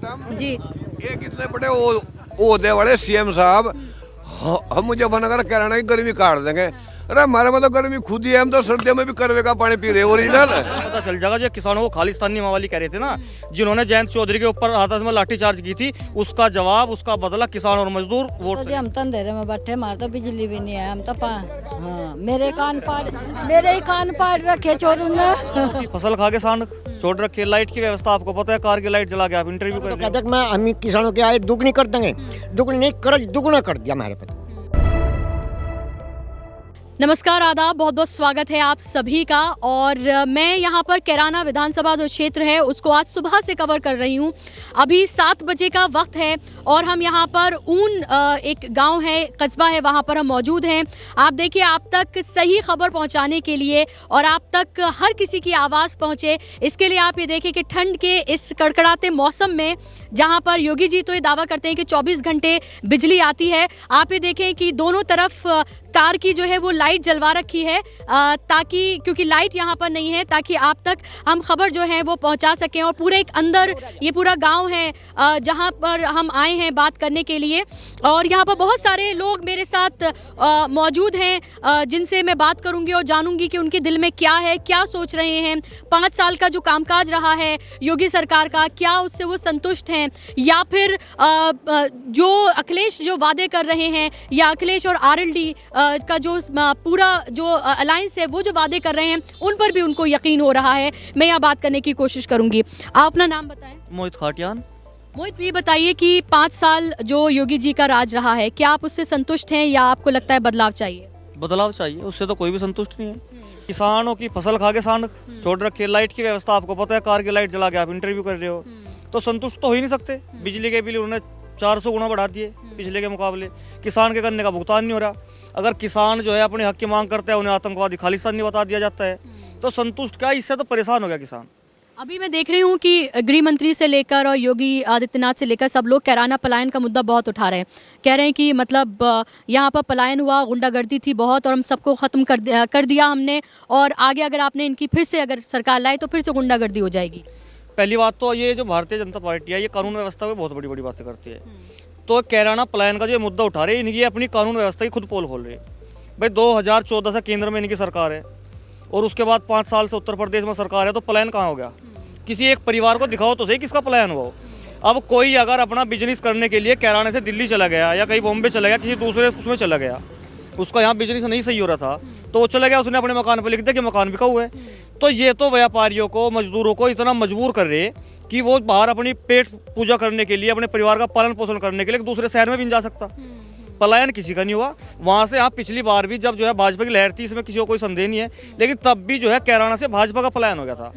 जी। ये कितने बड़े ओहदे वाले सीएम साहब हम मुजफ्फरनगर कहना की गर्मी काट देंगे। अरे हमारे मतलब गर्मी खुद ही है, हम तो सर्दियों में भी करवे का पानी पी रहे ओरिजिनल। पता चल जाएगा जो किसानों को खालिस्तानी मावाली कह रहे थे ना, जिन्होंने जयंत चौधरी के ऊपर हाथरस में लाठीचार्ज की थी, उसका जवाब उसका बदला किसान और मजदूर वोट तो हम तो अंधेरे में बैठे, हमारे तो बिजली भी नहीं है, हम तो हाँ मेरे ही कान पाड़ रखे चोरों ने। फसल खा के सांड छोड़ रखे। लाइट की व्यवस्था आपको पता है, कार की लाइट जला के आप इंटरव्यू कर रहे हो। मैं हम किसानों के आए दुगनी कर देंगे, दुगनी नहीं कर्ज दुगुना कर दिया हमारे पे। नमस्कार, आदाब, बहुत बहुत स्वागत है आप सभी का। और मैं यहाँ पर कैराना विधानसभा जो क्षेत्र है उसको आज सुबह से कवर कर रही हूँ। अभी 7 बजे का वक्त है और हम यहाँ पर ऊन एक गांव है, कस्बा है, वहाँ पर हम मौजूद हैं। आप देखिए, आप तक सही खबर पहुँचाने के लिए और आप तक हर किसी की आवाज़ पहुँचे, इसके लिए आप ये देखिए कि ठंड के इस कड़कड़ाते मौसम में जहाँ पर योगी जी तो ये दावा करते हैं कि 24 घंटे बिजली आती है, आप ये देखें कि दोनों तरफ कार की जो है वो लाइट जलवा रखी है, ताकि क्योंकि लाइट यहाँ पर नहीं है, ताकि आप तक हम खबर जो है वो पहुँचा सकें। और पूरे एक अंदर ये पूरा गांव है जहाँ पर हम आए हैं बात करने के लिए। और यहाँ पर बहुत सारे लोग मेरे साथ मौजूद हैं जिनसे मैं बात करूँगी और जानूँगी कि उनके दिल में क्या है, क्या सोच रहे हैं। 5 साल का जो कामकाज रहा है योगी सरकार का, क्या उससे वो संतुष्ट हैं, या फिर जो अखिलेश जो वादे कर रहे हैं, या अखिलेश और आरएलडी का जो पूरा जो अलायंस है वो जो वादे कर रहे हैं उन पर भी उनको यकीन हो रहा है। मैं यहाँ बात करने की कोशिश करूंगी। आप अपना नाम बताएं। मोहित खाटियान। मोहित, ये बताइए कि 5 साल जो योगी जी का राज रहा है, क्या आप उससे संतुष्ट हैं या आपको लगता है बदलाव चाहिए? बदलाव चाहिए, उससे तो कोई भी संतुष्ट नहीं है। किसानों की फसल खा के सांड छोड़ रखे। लाइट की व्यवस्था आपको पता है, कार की लाइट जला के आप इंटरव्यू कर रहे हो, तो संतुष्ट तो हो ही नहीं सकते। बिजली के बिल उन्होंने 400 गुना बढ़ा दिए पिछले के मुकाबले। किसान के करने का भुगतान नहीं हो रहा। अगर किसान जो है अपने हक की मांग करता है, उन्हें आतंकवादी खालिस्तानी बता दिया जाता है, तो संतुष्ट क्या, इससे तो परेशान हो गया किसान। अभी मैं देख रही हूँ कि गृह मंत्री से लेकर और योगी आदित्यनाथ से लेकर सब लोग कैराना पलायन का मुद्दा बहुत उठा रहे हैं। कह रहे हैं कि मतलब यहाँ पर पलायन हुआ, गुंडागर्दी थी बहुत, और हम सबको ख़त्म कर दिया हमने, और आगे अगर आपने इनकी फिर से अगर सरकार लाए तो फिर से गुंडागर्दी हो जाएगी। पहली बात तो ये जो भारतीय जनता पार्टी है, ये कानून व्यवस्था में बहुत बड़ी बड़ी बातें करती है। तो कैराना पलायन का जो मुद्दा उठा रहे हैं, इनकी अपनी कानून व्यवस्था की खुद पोल खोल रहे हैं। भाई 2014 से केंद्र में इनकी सरकार है और उसके बाद 5 साल से उत्तर प्रदेश में सरकार है, तो पलायन कहाँ हो गया? किसी एक परिवार को दिखाओ तो सही किसका पलायन हुआ हो। अब कोई अगर अपना बिजनेस करने के लिए कैराना से दिल्ली चला गया या कहीं बॉम्बे चला गया, किसी दूसरे उसमें चला गया, उसका यहाँ बिजनेस नहीं सही हो रहा था, तो वो चला गया, उसने अपने मकान पर लिख दिया कि मकान बिका हुआ है। तो ये तो व्यापारियों को, मजदूरों को इतना मजबूर कर रहे कि वो बाहर अपनी पेट पूजा करने के लिए, अपने परिवार का पालन पोषण करने के लिए दूसरे शहर में भी नहीं जा सकता। पलायन किसी का नहीं हुआ वहाँ से। आप पिछली बार भी जब जो है भाजपा की लहर थी, इसमें किसी को कोई संदेह नहीं है, लेकिन तब भी जो है कैराना से भाजपा का पलायन हो गया था।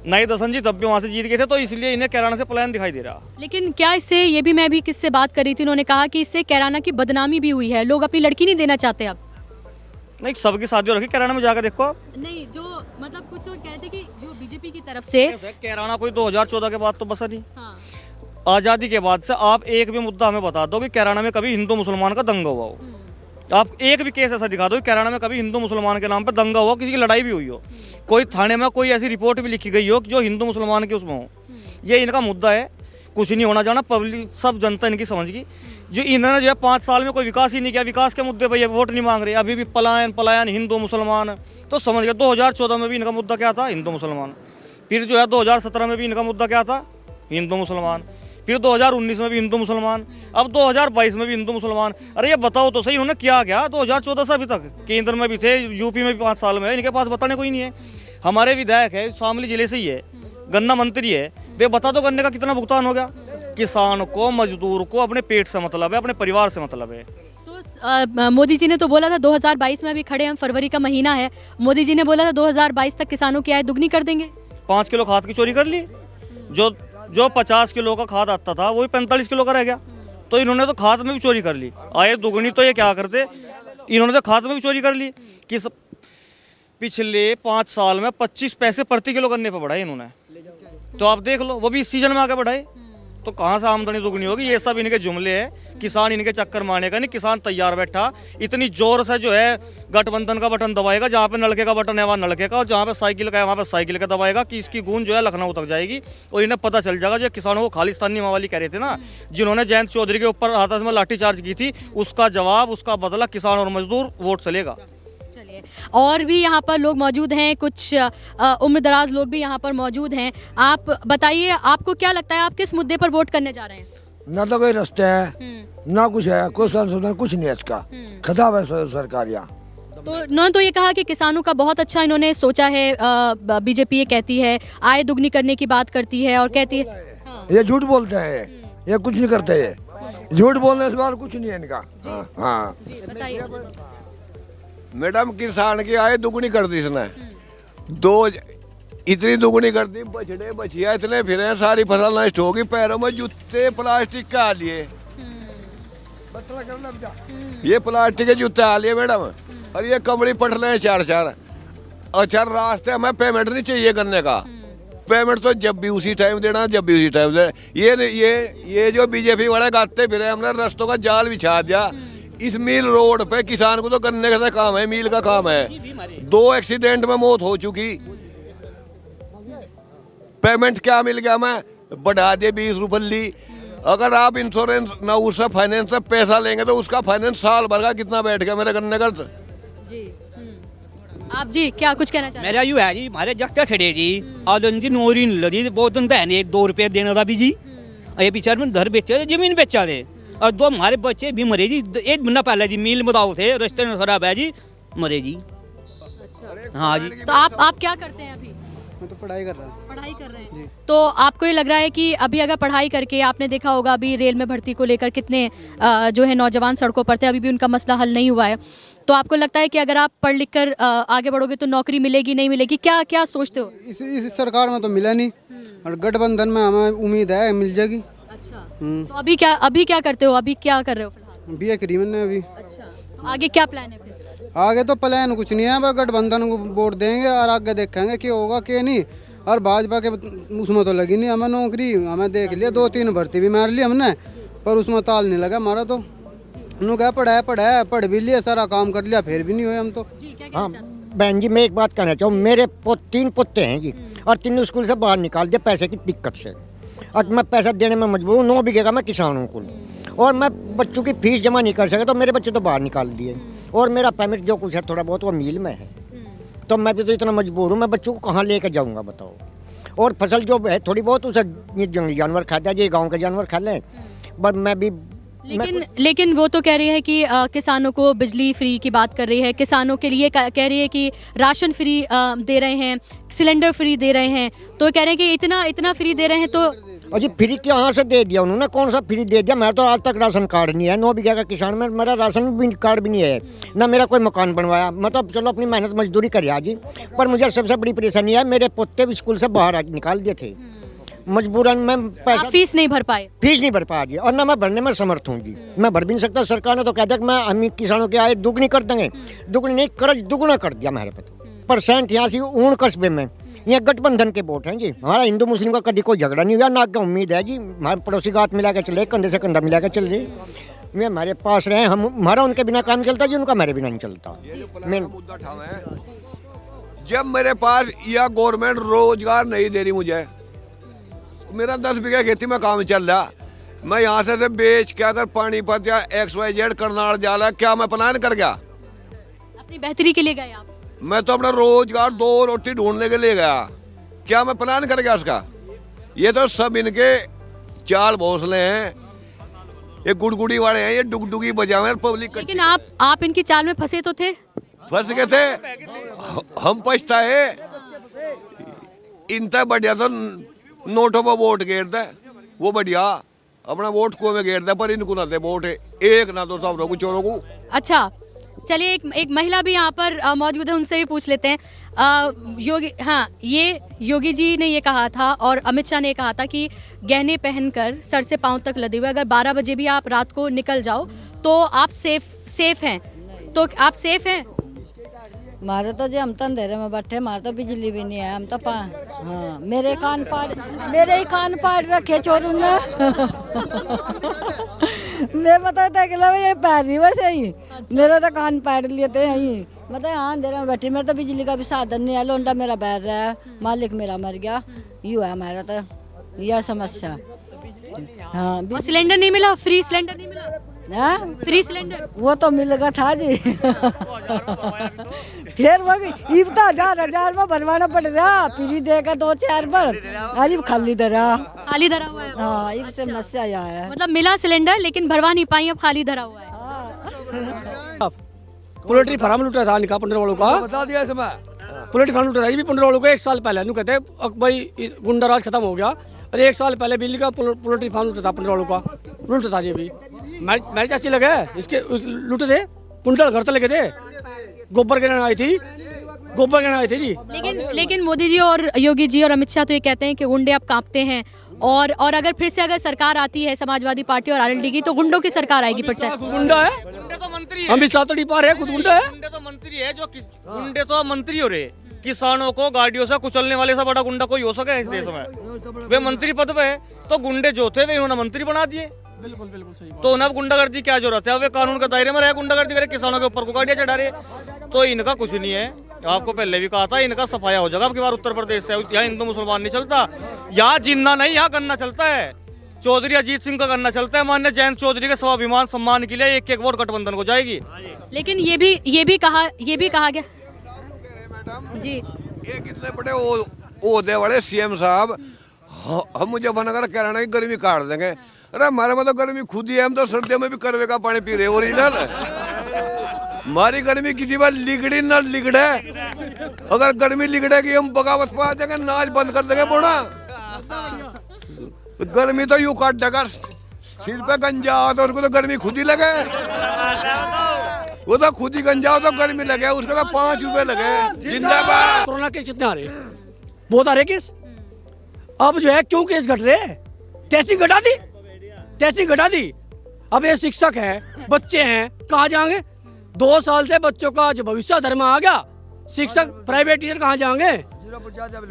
नाई दसन जी तब भी वहाँ से जीत गए थे, तो इसलिए इन्हें कैराना से पलायन दिखाई दे रहा। लेकिन क्या इससे, ये भी मैं भी किससे बात कर रही थी, उन्होंने कहा कि इससे कैराना की बदनामी भी हुई है, लोग अपनी लड़की नहीं देना चाहते अब। नहीं, सबकी शादी हो रखी कैराना में, जाकर देखो आप। नहीं, जो मतलब कुछ लोग कहते कि जो बीजेपी की तरफ से कैराना कोई 2014 के बाद तो बसा नहीं। हाँ। आज़ादी के बाद से आप एक भी मुद्दा हमें बता दो कि कैराना में कभी हिंदू मुसलमान का दंगा हुआ हो। आप एक भी केस ऐसा दिखा दो कि कैराना में कभी हिंदू मुसलमान के नाम पर दंगा हुआ, किसी की लड़ाई भी हुई हो, कोई थाने में कोई ऐसी रिपोर्ट भी लिखी गई हो जो हिंदू मुसलमान के उसमें हो। ये इनका मुद्दा है, कुछ नहीं होना जाना, पब्लिक सब जनता इनकी समझ गई। जो इन्होंने जो है 5 साल में कोई विकास ही नहीं किया, विकास के मुद्दे पर ये वोट नहीं मांग रहे, अभी भी पलायन हिंदू मुसलमान, तो समझ गए। 2014 में भी इनका मुद्दा क्या था? हिंदू मुसलमान। फिर जो है 2017 में भी इनका मुद्दा क्या था? हिंदू मुसलमान। फिर 2019 में भी हिंदू मुसलमान, अब 2022 में भी हिंदू मुसलमान। अरे ये बताओ तो सही, उन्होंने क्या क्या 2014 से अभी तक? केंद्र में भी थे, यूपी में भी 5 साल में है, इनके पास बताने कोई नहीं है। हमारे विधायक है, शामली जिले से ही है, गन्ना मंत्री है, वे बता दो गन्ने का कितना भुगतान हो गया? किसान को, मजदूर को अपने पेट से मतलब है, अपने परिवार से मतलब है। तो मोदी जी ने तो बोला था 2022 में, अभी खड़े हम फरवरी का महीना है, मोदी जी ने बोला था 2022 तक किसानों की आय दुगनी कर देंगे। 5 किलो खाद की चोरी कर ली। जो 50 किलो का खाद आता था वही 45 किलो का रह गया। तो इन्होंने तो खाद में भी चोरी कर ली। आय दुगनी तो ये क्या करते, इन्होंने तो खाद में भी चोरी कर ली। किस पिछले 5 साल में 25 पैसे प्रति किलो गन्ने पर बढ़ाए इन्होंने, तो आप देख लो, वो भी इस सीजन में आके बढ़ाए। तो कहाँ से आमदनी दुगनी होगी? ये सब इनके जुमले हैं, किसान इनके चक्कर मारने का नहीं। किसान तैयार बैठा, इतनी जोर से जो है गठबंधन का बटन दबाएगा, जहाँ पे नलके का बटन है वहाँ नलके का, और जहाँ पे साइकिल का है वहाँ पे साइकिल का दबाएगा कि इसकी गूंज जो है लखनऊ तक जाएगी। और इन्हें पता चल जाएगा जो किसानों को खालिस्तानी मावाली कह रहे थे ना, जिन्होंने जयंत चौधरी के ऊपर हाथरस में लाठीचार्ज की थी, उसका जवाब, उसका बदला किसान और मजदूर वोट से लेगा। चलिए, और भी यहाँ पर लोग मौजूद हैं, कुछ उम्रदराज लोग भी यहाँ पर मौजूद हैं। आप बताइए, आपको क्या लगता है, आप किस मुद्दे पर वोट करने जा रहे हैं? ना तो कोई रास्ते है, ना कुछ है, कोई संशोधन कुछ नहीं है इसका। खराब है सरकार यहाँ। तो उन्होंने तो ये कहा कि किसानों का बहुत अच्छा इन्होंने सोचा है। बीजेपी ये कहती है आय दुगनी करने की बात करती है और कहती है हाँ। ये झूठ बोलते हैं, ये कुछ नहीं करते, ये झूठ बोलने से बाद कुछ नहीं है इनका। हाँ जी, बताइए। मैडम, किसान की आय दुगनी कर दी इसने, इतनी दुगनी कर दी, बछड़े बछिया इतने फिरे, सारी फसल नष्ट होगी, पैरों में जूते प्लास्टिक के आ लिए, ये प्लास्टिक के जूते आ लिए मैडम, और ये कमड़ी पटले हैं 4-4। अच्छा, रास्ते में पेमेंट नहीं चाहिए करने का, पेमेंट तो जब भी उसी टाइम देना, जब भी उसी टाइम देना। ये जो बीजेपी वाले गाते फिरे, हमने रास्तों का जाल बिछा दिया। इस मिल रोड पे किसान को तो गन्ने का काम है, मिल का काम है। 2 एक्सीडेंट में मौत हो चुकी, पेमेंट क्या मिल गया? मैं बढ़ा दे 20 रुपये ली। अगर आप इंश्योरेंस ना उससे फाइनेंस से पैसा लेंगे तो उसका फाइनेंस साल भर का कितना बैठ गया मेरे गन्ने का। जी आप जी क्या कुछ कहना चाहते हैं? मेरा यू है जी, हमारे जगत ठड़े जी, और उनकी नौकरी नहीं लगी, बहुत दिन है नहीं, 2 रुपये देने का भी जी। ये बेचारे में घर बेचा दे, जमीन बेचा दे, और 2 हमारे बच्चे भी मरे जी। 1 महीना पहले जी मिल बताओ थे, रास्ते में खराब है जी, मरे जी। हाँ जी। तो आप क्या करते हैं अभी? मैं तो पढ़ाई कर रहा हूँ। पढ़ाई कर रहे हैं। तो आपको ये लग रहा है कि अभी अगर पढ़ाई करके, आपने देखा होगा अभी रेल में भर्ती को लेकर कितने जो है नौजवान सड़कों पर थे, अभी भी उनका मसला हल नहीं हुआ है। तो आपको लगता है कि अगर आप पढ़ लिख कर आगे बढ़ोगे तो नौकरी मिलेगी, नहीं मिलेगी, क्या क्या सोचते हो? इस सरकार में तो मिला नहीं, और गठबंधन में हमें उम्मीद है मिल जाएगी। अच्छा, तो अभी क्या करते हो? अभी क्या कर रहे हो फिलहाल? BA करी मैंने अभी। अच्छा, तो आगे क्या प्लान है फिर? आगे तो प्लान कुछ नहीं है, बस गठबंधन को वोट देंगे और आगे देखेंगे क्या होगा क्या नहीं। और भाजपा के उसमें तो लगी नहीं हमें नौकरी, हमें देख लिया 2-3 भर्ती भी मार ली हमने, पर उसमें ताल नहीं लगा हमारा। तो उन्होंने कहा पढ़ भी लिया, सारा काम कर लिया, फिर भी नहीं हुए हम तो। हाँ बहन जी, मैं एक बात कहना चाहूँ, मेरे 3 पोते हैं जी, और 3 स्कूल से बाहर निकाल दिए पैसे की दिक्कत से, और मैं पैसा देने में मजबूर हूँ। 9 बीघे का मैं किसान हूँ कुल, और मैं बच्चों की फीस जमा नहीं कर सका, तो मेरे बच्चे तो बाहर निकाल दिए, और मेरा पेमेंट जो कुछ है थोड़ा बहुत वो मिल में है। तो मैं भी तो इतना मजबूर हूँ, मैं बच्चों को कहाँ लेकर जाऊँगा बताओ। और फसल जो है थोड़ी बहुत उसे ये जंगली जानवर खाता है, ये गाँव के जानवर खा लें, बस मैं भी। लेकिन वो तो कह रही है कि किसानों को बिजली फ्री की बात कर रही है, किसानों के लिए कह रही है कि राशन फ्री दे रहे हैं, सिलेंडर फ्री दे रहे हैं। तो कह रहे हैं कि इतना फ्री दे रहे हैं। तो अजी फ्री कहाँ से दे दिया उन्होंने? कौन सा फ्री दे दिया? मेरा तो आज तक राशन कार्ड नहीं है। 9 बीघा का किसान में मेरा राशन भी कार्ड भी नहीं है, ना मेरा कोई मकान बनवाया। मैं तो चलो अपनी मेहनत मजदूरी कर आज, पर मुझे सबसे बड़ी परेशानी है, मेरे पोते भी स्कूल से बाहर निकाल दिए थे मजबूरन। मैं पैसा फीस नहीं भर पाए? फीस नहीं भर पाया जी, और ना मैं भरने में समर्थ हूँ जी। मैं भर भी नहीं सकता। सरकार ने तो कह दिया कि मैं हम किसानों की आय दुगनी कर देंगे, दुगनी नहीं कर्ज दुगुना कर दिया मेरे पे। परसेंट यहाँ से ऊण कस्बे में यहाँ गठबंधन के वोट हैं जी। हमारा हिंदू मुस्लिम का कभी कोई झगड़ा नहीं हुआ, ना क्या उम्मीद है जी। हमारे पड़ोसी का हाथ मिला के चले, कंधे से कंधा मिला के चल रही, वे हमारे पास रहे, हमारा उनके बिना काम चलता जी, उनका मेरे बिना नहीं चलता। मुद्दा ठाव है, जब मेरे पास यह गवर्नमेंट रोजगार नहीं दे रही मुझे, मेरा 10 बीघा खेती में काम चल रहा, मैं यहाँ से बेच के अगर पानीपत या XYZ करनाल जाला, क्या मैं प्लान कर गया? अपनी बेहतरी के लिए गए आप? मैं तो अपना रोजगार 2 रोटी ढूंढने के लिए गया, क्या मैं प्लान कर गया उसका? ये तो सब इनके चाल भोसले हैं, ये गुड़गुड़ी वाले हैं, ये डुगडुगी बजावे पब्लिक। लेकिन आप इनकी चाल में फंसे तो थे? फंस गए थे, हम पछताए। इनता बढ़िया तो नोटों पर वोट गेर दे, वो बढ़िया अपना वोट को में गेर दे, पर इनको ना दे वोट एक ना तो सब लोग चोरों को। अच्छा चलिए, एक महिला भी यहाँ पर मौजूद है, उनसे भी पूछ लेते हैं। ये योगी जी ने ये कहा था और अमित शाह ने कहा था कि गहने पहनकर सर से पांव तक लदे हुए अगर 12 बजे भी आप रात को निकल जाओ तो आप सेफ हैं। तो आप सेफ हैं? हमारे तो जी हम तो अंधेरे में बैठे, हमारे तो बिजली भी नहीं है, हम तो हाँ मेरे ही कान पाड़ रखे चोरों ने। मैं बता ये पैर नहीं वैसे ही मेरा तो कान पाड़ लिए थे यहीं, मतलब हाँ अंधेरे में बैठी। मेरा तो बिजली का भी साधन नहीं है, लोंडा मेरा बैर रहा है, मालिक मेरा मर गया, यूँ है हमारा तो यह समस्या। हाँ और सिलेंडर नहीं मिला, फ्री सिलेंडर नहीं मिला? हाँ फ्री सिलेंडर वो तो मिलेगा था जी। फिर वो भी इब तो हजार में भरवाना पड़ रहा, फ्री देगा 2-4 बार, अरे खाली धरा हुआ है। हाँ इब से समस्या यहाँ है। मतलब मिला सिलेंडर लेकिन भरवा नहीं पाई, अब खाली धरा हुआ है। पोल्ट्री फार्म लूटा था निका 15 वालों का, बता दिया इसमें। पोल्ट्री फार्म लूटा था ये भी 15 वालों को 1 साल पहले। कहते हैं भाई गुंडा राज खत्म हो गया, और 1 साल पहले बिजली का पोल्ट्री फार्म लूटा था 15 वालों का, लूटा था ये भी। मैच अच्छी लगे इसके लूटे थे, कुंटल घर तो लेके थे, गोबर गिराने आई थी जी। लेकिन मोदी जी और योगी जी और अमित शाह तो ये कहते हैं कि गुंडे अब कांपते हैं, और अगर फिर से अगर सरकार आती है समाजवादी पार्टी और आरएलडी की, तो गुंडों की सरकार आएगी फिर से। गुंडा है, गुंडे तो मंत्री है, हम भी सातड़ी पा रहे हैं, खुद गुंडा है। गुंडे तो मंत्री है, जो गुंडे तो मंत्री हो रहे, किसानों को गाड़ियों से कुचलने वाले से बड़ा गुंडा कोई हो सके इस देश में? वे मंत्री पद पे है, तो गुंडे जो थे वे इन्होंने मंत्री बना दिए। बिल्कुल सही। तो उन्हें गुंडागर्दी क्या जरूरत है? अब वे कानून के दायरे में रहे, गुंडागर्दी करे, किसानों के ऊपर को गाड़ियां चढ़ा रहे, तो इनका कुछ नहीं है। आपको पहले भी कहा था, इनका सफाया हो जाएगा अब की बार उत्तर प्रदेश से। यहाँ हिंदू मुसलमान नहीं चलता, यहाँ जिन्ना नहीं, यहाँ गन्ना चलता है। चौधरी अजीत सिंह का गन्ना चलता है, मान्य जयंत चौधरी के स्वाभिमान सम्मान के लिए 1-1 वोट गठबंधन को जाएगी। लेकिन ये भी कहा गया जी, ये कितने बड़े ओहदे वाले सीएम साहब, हम मुझे बनाकर कैराना की गर्मी काट देंगे। अरे हमारे में तो गर्मी खुद ही है, हम तो सर्दियों में भी करवे का पानी पी रहे ओरिजिनल। हमारी गर्मी किसी बार लिगड़ी ना लिगड़े, अगर गर्मी लिगड़ेगी हम बगावत पे आ जाएंगे, नाच बंद कर देंगे बोना। गर्मी तो यूं काट देगा, सिर पे गंजा हो तो उसको तो गर्मी खुद ही लगे, वो तो खुद ही गंजा हो तो गर्मी लगे, उसको तो 5 रुपए लगे। जिंदाबाद। कोरोना केस कितने आ रहे? बहुत आ रहे केस। अब जो है क्यों केस घट रहे? टेस्टिंग घटा दी। अब ये शिक्षक है, बच्चे हैं, कहाँ जाएंगे? 2 साल से बच्चों का जो भविष्य धर्म आ गया, शिक्षक प्राइवेट टीचर कहाँ जाएंगे?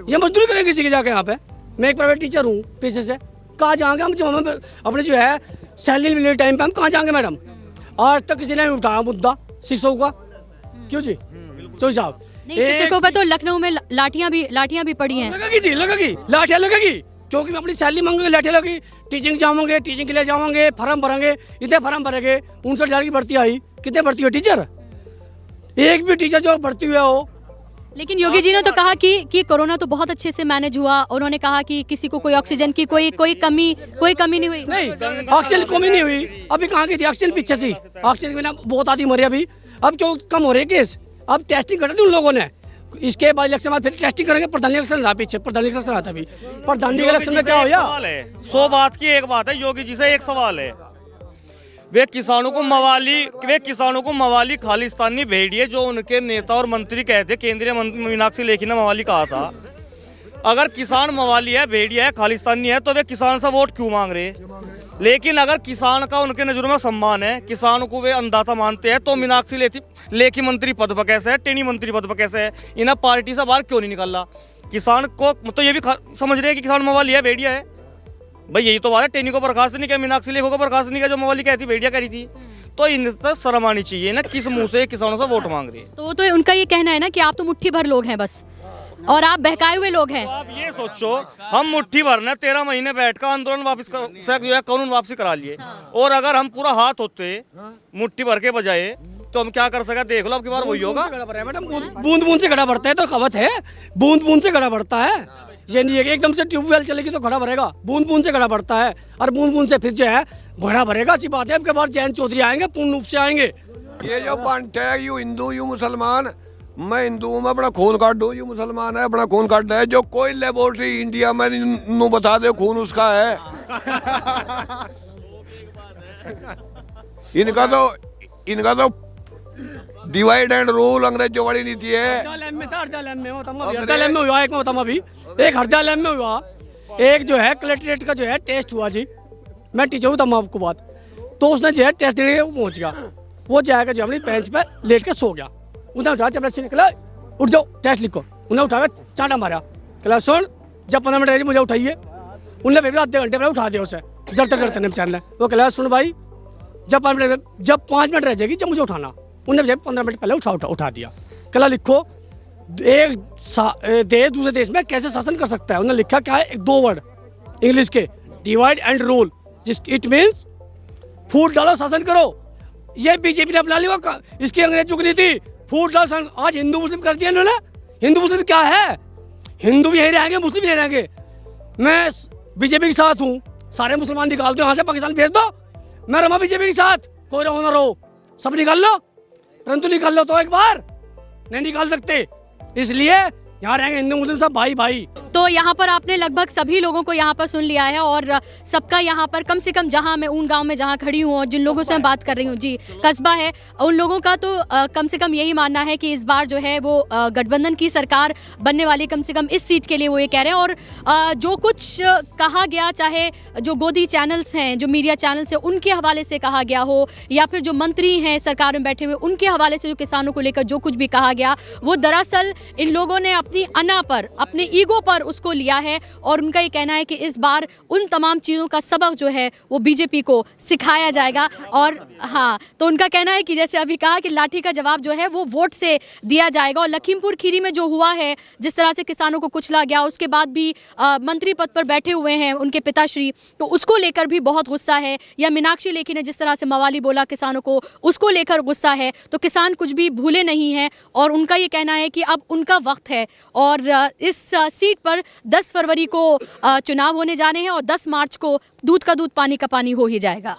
ये मजदूरी करेंगे किसी के जाके। यहाँ पे मैं एक प्राइवेट टीचर हूँ पेशे से, कहाँ जाएंगे हम? जो हमें अपने जो है सैलरी मिलने टाइम पे हम कहाँ जाएंगे मैडम? आज तक किसी ने उठाया मुद्दा शिक्षकों का, क्यों जी? चौधरी साहब नहीं, शिक्षकों पर तो लखनऊ में लाठियां भी पड़ी हैं। लगेगी लाठियां लगेगी, क्योंकि मैं अपनी सैलरी मांगूंगी, लाठियां लगेगी। टीचिंग जाऊंगे, टीचिंग के लिए जाऊंगे, फॉर्म भरेंगे, इतने फॉर्म भरेंगे। 59,000 की भर्ती आई, कितने भर्ती हुए टीचर? एक भी टीचर जो भर्ती हुआ हो। लेकिन योगी जी ने तो कहा कि कोरोना तो बहुत अच्छे से मैनेज हुआ। उन्होंने कहा कि किसी को कोई ऑक्सीजन की कोई कमी नहीं हुई। नहीं, ऑक्सीजन की कमी नहीं हुई। अभी कहाँ की थी ऑक्सीजन? पीछे से ऑक्सीजन के बिना बहुत आदमी मरे। अभी अब क्यों कम हो रहे केस? अब टेस्टिंग कर दी उन लोगों ने, इसके बाद इलेक्शन बाद फिर टेस्टिंग करेंगे। प्रधानी इलेक्शन रहा पीछे, प्रधानी इलेक्शन रहा था अभी। प्रधानी इलेक्शन में क्या हो गया? 100 बात की एक बात है, योगी जी से एक सवाल है। वे किसानों को मवाली खालिस्तानी भेड़िए, जो उनके नेता और मंत्री कहते, केंद्रीय मंत्री मीनाक्षी लेखी ने मवाली कहा था। अगर किसान मवाली है, भेड़िया है, खालिस्तानी है, तो वे किसान से वोट क्यों मांग रहे? लेकिन अगर किसान का उनके नजरों में सम्मान है, किसान को वे अन्नदाता मानते हैं, तो मीनाक्षी लेखी मंत्री पद पर कैसे है, टेनी मंत्री पद पर कैसे है? इन्हें पार्टी से बाहर क्यों नहीं निकाला? किसान को तो ये भी समझ रहे हैं कि किसान मवाली है, भेड़िया है। भाई यही तो बात है, टेनी को बर्खास्त नहीं किया, मीनाक्षी लेखी को बर्खास्त नहीं किया, जो मवाली कहती भेड़िया करी थी। तो इन तक शर्म आनी चाहिए ना, किस मुंह से किसानों से वोट मांग रही है? तो उनका ये कहना है ना कि आप तो मुट्ठी भर लोग हैं बस, और आप बहकाए हुए लोग हैं। आप ये सोचो, हम मुट्ठी भर ने 13 महीने बैठकर आंदोलन वापस जो है कानून वापसी करा लिए, और अगर हम पूरा हाथ होते मुट्ठी भर के बजाय, तो हम क्या कर सके? देख लो अब की बार वही होगा। मैडम बूंद बूंद से घड़ा बढ़ता है, तो कहावत है, बूंद बूंद से घड़ा बढ़ता है। ये नहीं है कि एकदम से ट्यूबवेल चलेगी तो घड़ा भरेगा, बूंद बूंद से घड़ा बढ़ता है, और बूंद बूंद से फिर जो है घड़ा भरेगा। अच्छी बात है, अब के बाद जयंत चौधरी आएंगे, पूर्ण रूप से आएंगे। ये जो बंट है, यू हिंदू यू मुसलमान, मैं हिंदू हूँ, मैं अपना खून काट दूँ, यू मुसलमान है अपना खून काट है। जो कोई लेबोरेटरी इंडिया में नू बता दे खून उसका है। इनका तो डिवाइड एंड रूल अंग्रेजों वाली नीति है। हरदा लैब में हुआ एक हरदा लैब में हुआ, एक जो है कलेक्ट्रेट का जो है टेस्ट हुआ जी। मैं टीचर हूँ, तब आपको बात, तो उसने जो है टेस्ट देने वो पहुँच गया, वो जाएगा जो अपनी बेंच पे लेट के सो गया। उन्हें उठा चपरासी से निकला, उठ जाओ टेस्ट लिखो। उन्हें उठाकर चांटा मारा, कहला सुन जब 15 मिनट रहेगी मुझे उठाइए। उन्हें बेबी आधे घंटे पहले उठा दिया उसे, डरते डरते ने बेचारे ने। वो कहला सुन भाई जब 5 मिनट रह जाएगी जब मुझे उठाना। उन्हें 15 मिनट पहले उठा दिया। कहला लिखो एक देश दूसरे देश में कैसे शासन कर सकता है। उन्होंने लिखा क्या है, 2 वर्ड इंग्लिश के, डिवाइड एंड रूल, जिस इट मीन्स फूट डालो शासन करो। ये बीजेपी ने अपना लिया, इसकी अंग्रेजों की नीति फूट डालो शासन। आज हिंदू मुस्लिम कर दिया इन्होंने। हिंदू मुस्लिम क्या है, हिंदू भी यही रहेंगे, मुस्लिम भी यही रहेंगे। मैं बीजेपी के साथ हूँ, सारे मुसलमान निकाल दो यहाँ से, पाकिस्तान भेज दो, मैं रमा बीजेपी के साथ, कोई रहो ना रहो, सब निकाल लो, परंतु निकाल लो तो एक बार, नहीं निकाल सकते। इसलिए यहाँ रहेंगे हिंदू मुस्लिम सब भाई भाई। तो यहाँ पर आपने लगभग सभी लोगों को यहाँ पर सुन लिया है और सबका यहाँ पर कम से कम जहाँ मैं ऊन गांव में जहाँ खड़ी हूँ और जिन लोगों से मैं बात कर रही हूँ जी कस्बा है, उन लोगों का तो कम से कम यही मानना है कि इस बार जो है वो गठबंधन की सरकार बनने वाली, कम से कम इस सीट के लिए वो ये कह रहे हैं। और जो कुछ कहा गया, चाहे जो गोदी चैनल्स हैं, जो मीडिया चैनल्स हैं, उनके हवाले से कहा गया हो या फिर जो मंत्री हैं सरकार में बैठे हुए उनके हवाले से जो किसानों को लेकर जो कुछ भी कहा गया, वो दरअसल इन लोगों ने अपनी अना पर, अपने ईगो पर उसको लिया है। और उनका ये कहना है कि इस बार उन तमाम चीज़ों का सबक जो है वो बीजेपी को सिखाया जाएगा। और हाँ, तो उनका कहना है कि जैसे अभी कहा कि लाठी का जवाब जो है वो वोट से दिया जाएगा। और लखीमपुर खीरी में जो हुआ है, जिस तरह से किसानों को कुचला गया, उसके बाद भी मंत्री पद पर बैठे हुए हैं उनके पिताश्री, तो उसको लेकर भी बहुत गुस्सा है। या मीनाक्षी लेखी ने जिस तरह से मवाली बोला किसानों को, उसको लेकर गुस्सा है। तो किसान कुछ भी भूले नहीं हैं और उनका ये कहना है कि अब उनका वक्त है। और इस सीट पर 10 फरवरी को चुनाव होने जाने हैं और 10 मार्च को दूध का दूध पानी का पानी हो ही जाएगा।